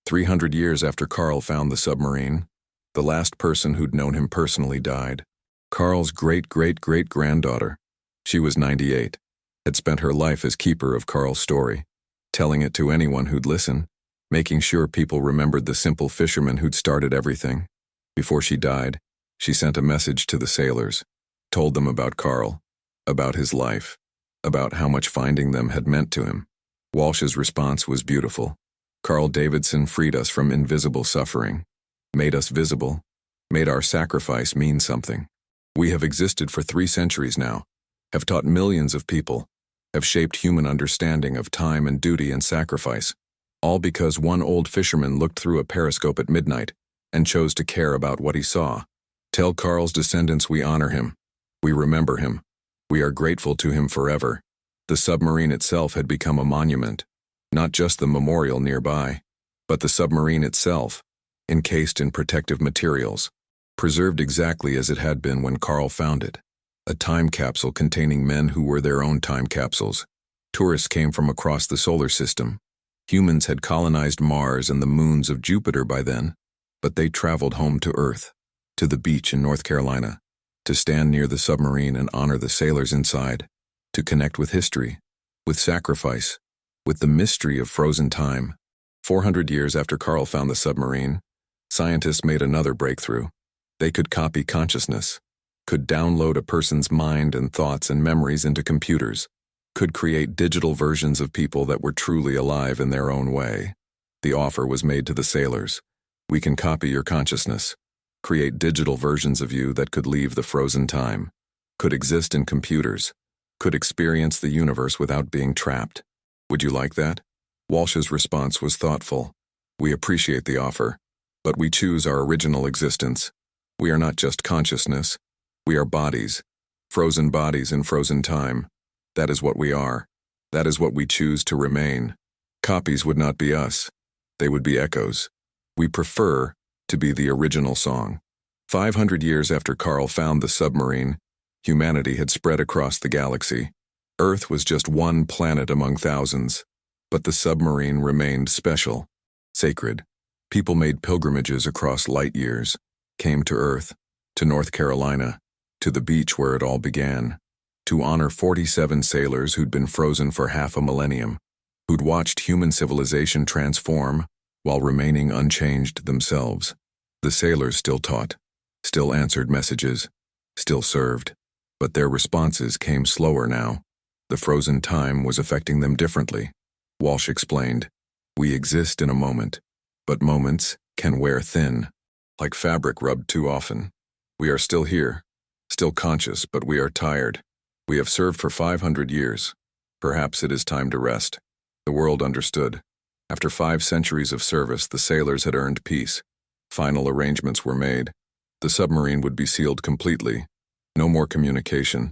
300 years after Carl found the submarine, the last person who'd known him personally died. Carl's great-great-great-granddaughter, she was 98, had spent her life as keeper of Carl's story, telling it to anyone who'd listen, making sure people remembered the simple fisherman who'd started everything. Before she died, she sent a message to the sailors, told them about Carl, about his life, about how much finding them had meant to him. Walsh's response was beautiful. Carl Davidson freed us from invisible suffering, made us visible, made our sacrifice mean something. We have existed for 3 centuries now, have taught millions of people, have shaped human understanding of time and duty and sacrifice, all because one old fisherman looked through a periscope at midnight and chose to care about what he saw. Tell Carl's descendants we honor him, we remember him, we are grateful to him forever. The submarine itself had become a monument, not just the memorial nearby, but the submarine itself, encased in protective materials, preserved exactly as it had been when Carl found it. A time capsule containing men who were their own time capsules. Tourists came from across the solar system. Humans had colonized Mars and the moons of Jupiter by then, but they traveled home to Earth, to the beach in North Carolina, to stand near the submarine and honor the sailors inside, to connect with history, with sacrifice, with the mystery of frozen time. 400 years after Carl found the submarine, scientists made another breakthrough. They could copy consciousness, could download a person's mind and thoughts and memories into computers, could create digital versions of people that were truly alive in their own way. The offer was made to the sailors. We can copy your consciousness, create digital versions of you that could leave the frozen time, could exist in computers, could experience the universe without being trapped. Would you like that? Walsh's response was thoughtful. We appreciate the offer, but we choose our original existence. We are not just consciousness. We are bodies, frozen bodies in frozen time. That is what we are. That is what we choose to remain. Copies would not be us. They would be echoes. We prefer to be the original song. 500 years after Carl found the submarine, Humanity had spread across the galaxy. Earth was just one planet among thousands. But the submarine remained special, sacred. People made pilgrimages across light years, came to Earth, to North Carolina, to the beach where it all began, to honor 47 sailors who'd been frozen for half a millennium, who'd watched human civilization transform while remaining unchanged themselves. The sailors still taught, still answered messages, still served, but their responses came slower now. The frozen time was affecting them differently. Walsh explained, "We exist in a moment, but moments can wear thin, like fabric rubbed too often. We are still here, still conscious, but we are tired. We have served for 500 years. Perhaps it is time to rest." The world understood. After 5 centuries of service, the sailors had earned peace. Final arrangements were made. The submarine would be sealed completely. No more communication.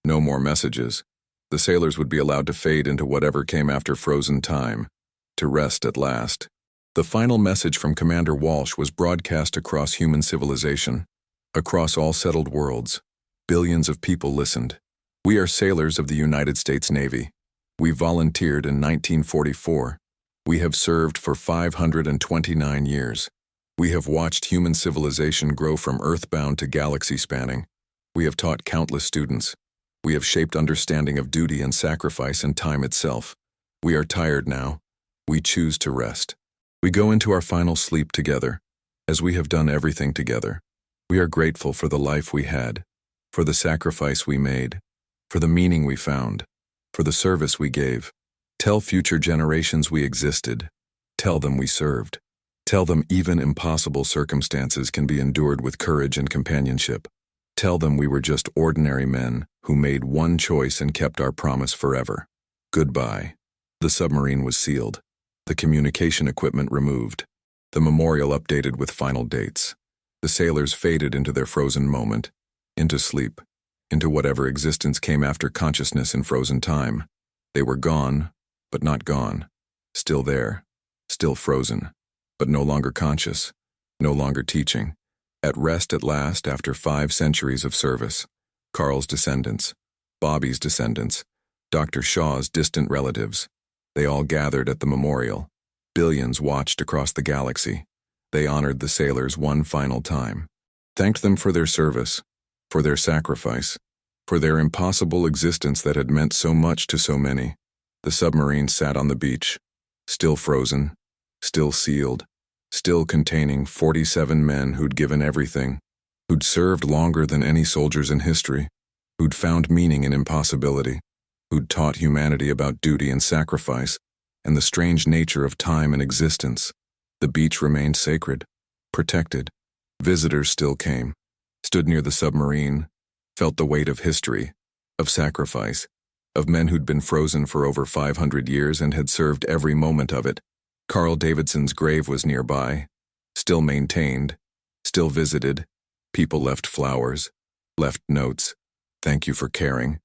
No more messages. The sailors would be allowed to fade into whatever came after frozen time, to rest at last. The final message from Commander Walsh was broadcast across human civilization, across all settled worlds. Billions of people listened. "We are sailors of the United States Navy. We volunteered in 1944. We have served for 529 years. We have watched human civilization grow from earthbound to galaxy-spanning. We have taught countless students. We have shaped understanding of duty and sacrifice and time itself. We are tired now. We choose to rest. We go into our final sleep together, as we have done everything together. We are grateful for the life we had, for the sacrifice we made, for the meaning we found, for the service we gave. Tell future generations we existed. Tell them we served. Tell them even impossible circumstances can be endured with courage and companionship. Tell them we were just ordinary men who made one choice and kept our promise forever. Goodbye." The submarine was sealed, the communication equipment removed, the memorial updated with final dates. The sailors faded into their frozen moment, into sleep, into whatever existence came after consciousness in frozen time. They were gone, but not gone. Still there, still frozen, but no longer conscious, no longer teaching. At rest at last after 5 centuries of service. Carl's descendants, Bobby's descendants, Dr. Shaw's distant relatives. They all gathered at the memorial. Billions watched across the galaxy. They honored the sailors one final time. Thanked them for their service, for their sacrifice, for their impossible existence that had meant so much to so many. The submarine sat on the beach, still frozen, still sealed, still containing 47 men who'd given everything, who'd served longer than any soldiers in history, who'd found meaning in impossibility, who'd taught humanity about duty and sacrifice and the strange nature of time and existence. The beach remained sacred, protected. Visitors still came, stood near the submarine, felt the weight of history, of sacrifice, of men who'd been frozen for over 500 years and had served every moment of it. Carl Davidson's grave was nearby, still maintained, still visited. People left flowers, left notes. "Thank you for caring.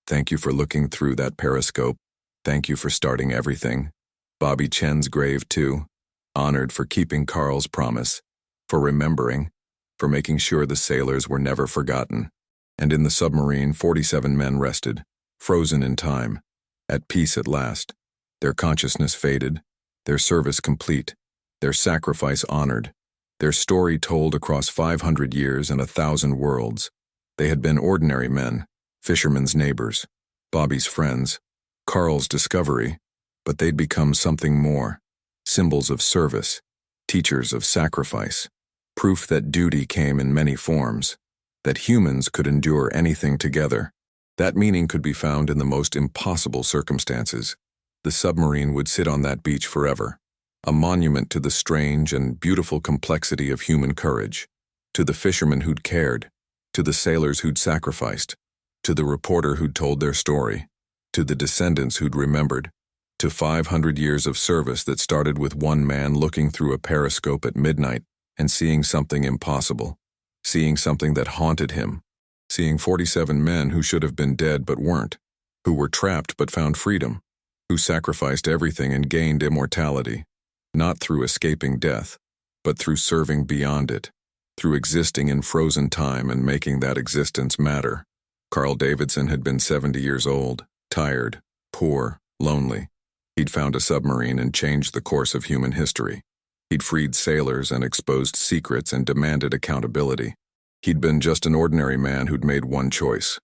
Thank you for looking through that periscope. Thank you for starting everything." Bobby Chen's grave, too, honored for keeping Carl's promise, for remembering, for making sure the sailors were never forgotten. And in the submarine, 47 men rested, frozen in time, at peace at last. Their consciousness faded, their service complete, their sacrifice honored, their story told across 500 years and 1,000 worlds. They had been ordinary men, fishermen's neighbors, Bobby's friends, Carl's discovery, but they'd become something more, symbols of service, teachers of sacrifice, proof that duty came in many forms, that humans could endure anything together. That meaning could be found in the most impossible circumstances. The submarine would sit on that beach forever, a monument to the strange and beautiful complexity of human courage, to the fishermen who'd cared, to the sailors who'd sacrificed, to the reporter who'd told their story, to the descendants who'd remembered, to 500 years of service that started with one man looking through a periscope at midnight and seeing something impossible, seeing something that haunted him, seeing 47 men who should have been dead but weren't, who were trapped but found freedom, who sacrificed everything and gained immortality, not through escaping death, but through serving beyond it, through existing in frozen time and making that existence matter. Carl Davidson had been 70 years old, tired, poor, lonely. He'd found a submarine and changed the course of human history. He'd freed sailors and exposed secrets and demanded accountability. He'd been just an ordinary man who'd made one choice: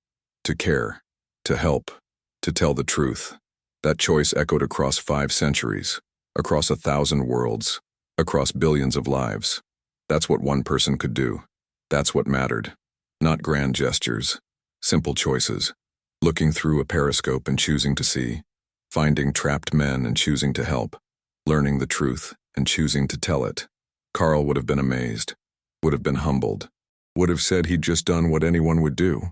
to care, to help, to tell the truth. That choice echoed across 5 centuries, across 1,000 worlds, across billions of lives. That's what one person could do. That's what mattered. Not grand gestures, simple choices. Looking through a periscope and choosing to see, finding trapped men and choosing to help, learning the truth and choosing to tell it. Carl would have been amazed, would have been humbled, would have said he'd just done what anyone would do.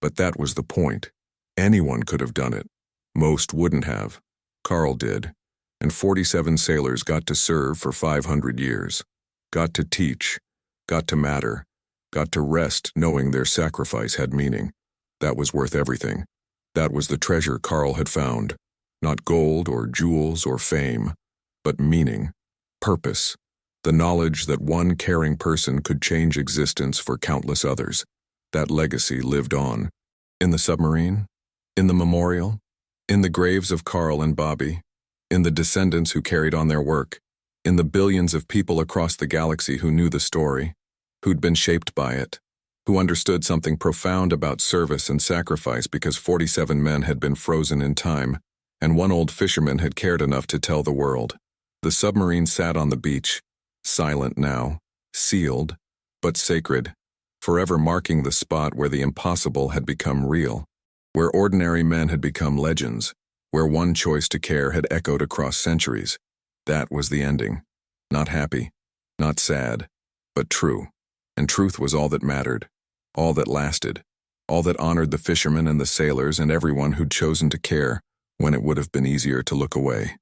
But that was the point. Anyone could have done it. Most wouldn't have. Carl did. And 47 sailors got to serve for 500 years. Got to teach. Got to matter. Got to rest knowing their sacrifice had meaning. That was worth everything. That was the treasure Carl had found. Not gold or jewels or fame, but meaning, purpose, the knowledge that one caring person could change existence for countless others. That legacy lived on. In the submarine, in the memorial, in the graves of Carl and Bobby, in the descendants who carried on their work, in the billions of people across the galaxy who knew the story, who'd been shaped by it, who understood something profound about service and sacrifice because 47 men had been frozen in time, and one old fisherman had cared enough to tell the world. The submarine sat on the beach, silent now, sealed, but sacred, forever marking the spot where the impossible had become real, where ordinary men had become legends, where one choice to care had echoed across centuries. That was the ending. Not happy, not sad, but true. And truth was all that mattered, all that lasted, all that honored the fishermen and the sailors and everyone who'd chosen to care when it would have been easier to look away.